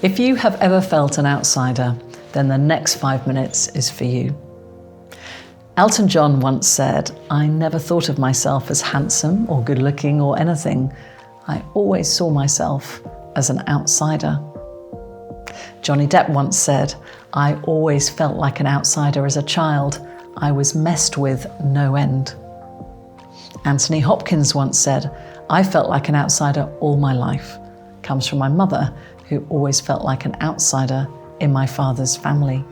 If you have ever felt an outsider, then the next 5 minutes is for you. Elton John once said, "I never thought of myself as handsome or good-looking or anything. I always saw myself as an outsider." Johnny Depp once said, "I always felt like an outsider as a child. I was messed with no end." Anthony Hopkins once said, "I felt like an outsider all my life." Comes from my mother, who always felt like an outsider in my father's family.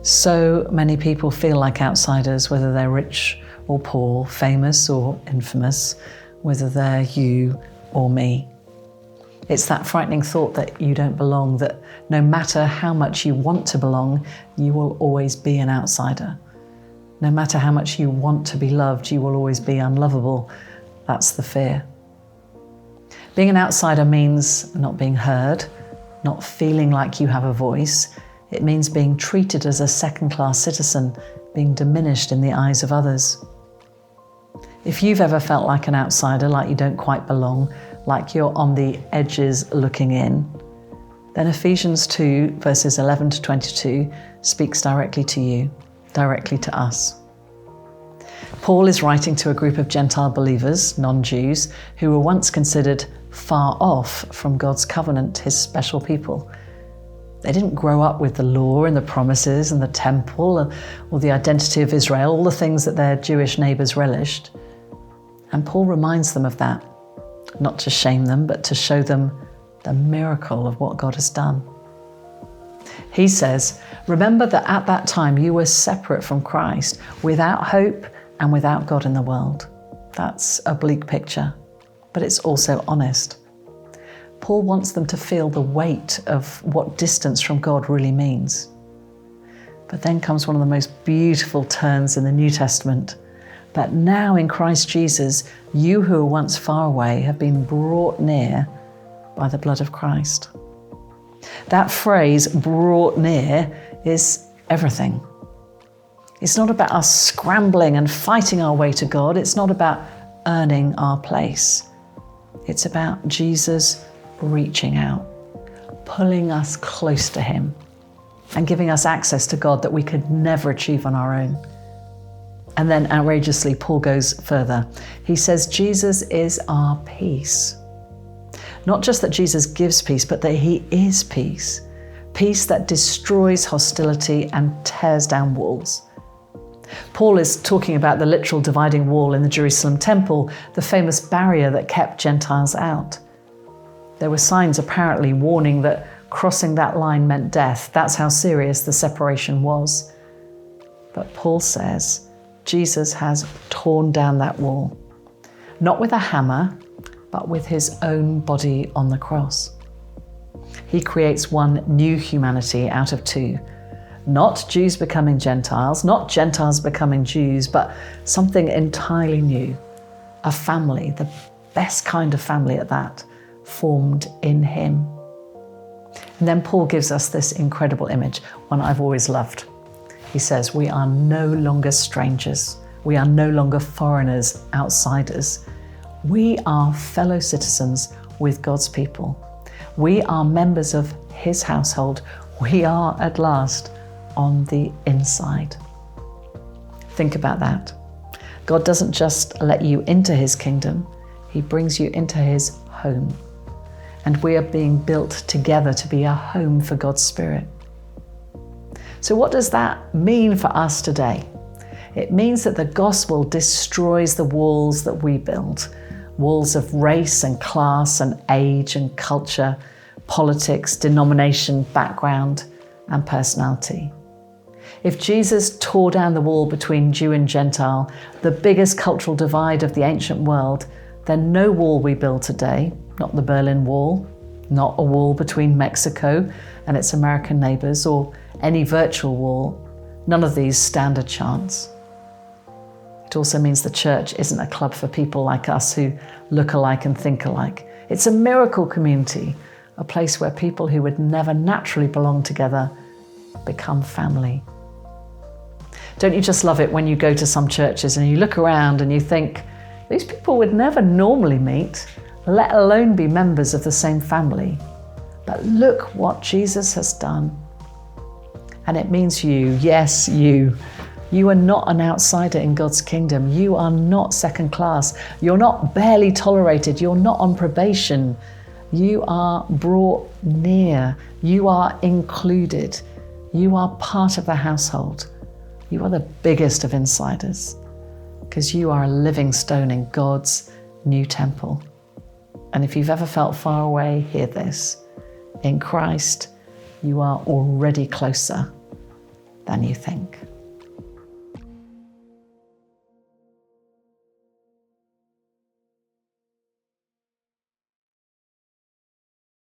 So many people feel like outsiders, whether they're rich or poor, famous or infamous, whether they're you or me. It's that frightening thought that you don't belong, that no matter how much you want to belong, you will always be an outsider. No matter how much you want to be loved, you will always be unlovable. That's the fear. Being an outsider means not being heard, not feeling like you have a voice. It means being treated as a second-class citizen, being diminished in the eyes of others. If you've ever felt like an outsider, like you don't quite belong, like you're on the edges looking in, then Ephesians 2, verses 11 to 22 speaks directly to you, directly to us. Paul is writing to a group of Gentile believers, non-Jews, who were once considered far off from God's covenant, his special people. They didn't grow up with the law and the promises and the temple or the identity of Israel, all the things that their Jewish neighbours relished. And Paul reminds them of that, not to shame them, but to show them the miracle of what God has done. He says, "Remember that at that time you were separate from Christ, without hope and without God in the world." That's a bleak picture, but it's also honest. Paul wants them to feel the weight of what distance from God really means. But then comes one of the most beautiful turns in the New Testament. But now in Christ Jesus, you who were once far away have been brought near by the blood of Christ. That phrase, brought near, is everything. It's not about us scrambling and fighting our way to God. It's not about earning our place. It's about Jesus reaching out, pulling us close to him, and giving us access to God that we could never achieve on our own. And then outrageously, Paul goes further. He says Jesus is our peace. Not just that Jesus gives peace, but that he is peace. Peace that destroys hostility and tears down walls. Paul is talking about the literal dividing wall in the Jerusalem temple, the famous barrier that kept Gentiles out. There were signs apparently warning that crossing that line meant death. That's how serious the separation was. But Paul says Jesus has torn down that wall, not with a hammer, but with his own body on the cross. He creates one new humanity out of two. Not Jews becoming Gentiles, not Gentiles becoming Jews, but something entirely new. A family, the best kind of family at that, formed in him. And then Paul gives us this incredible image, one I've always loved. He says, we are no longer strangers. We are no longer foreigners, outsiders. We are fellow citizens with God's people. We are members of his household. We are at last on the inside. Think about that. God doesn't just let you into his kingdom, he brings you into his home. And we are being built together to be a home for God's Spirit. So what does that mean for us today? It means that the gospel destroys the walls that we build, walls of race and class and age and culture, politics, denomination, background, and personality. If Jesus tore down the wall between Jew and Gentile, the biggest cultural divide of the ancient world, then no wall we build today, not the Berlin Wall, not a wall between Mexico and its American neighbours, or any virtual wall, none of these stand a chance. It also means the church isn't a club for people like us who look alike and think alike. It's a miracle community, a place where people who would never naturally belong together become family. Don't you just love it when you go to some churches and you look around and you think, these people would never normally meet, let alone be members of the same family. But look what Jesus has done. And it means you, yes, you. You are not an outsider in God's kingdom. You are not second class. You're not barely tolerated. You're not on probation. You are brought near. You are included. You are part of the household. You are the biggest of insiders because you are a living stone in God's new temple. And if you've ever felt far away, hear this. In Christ, you are already closer than you think.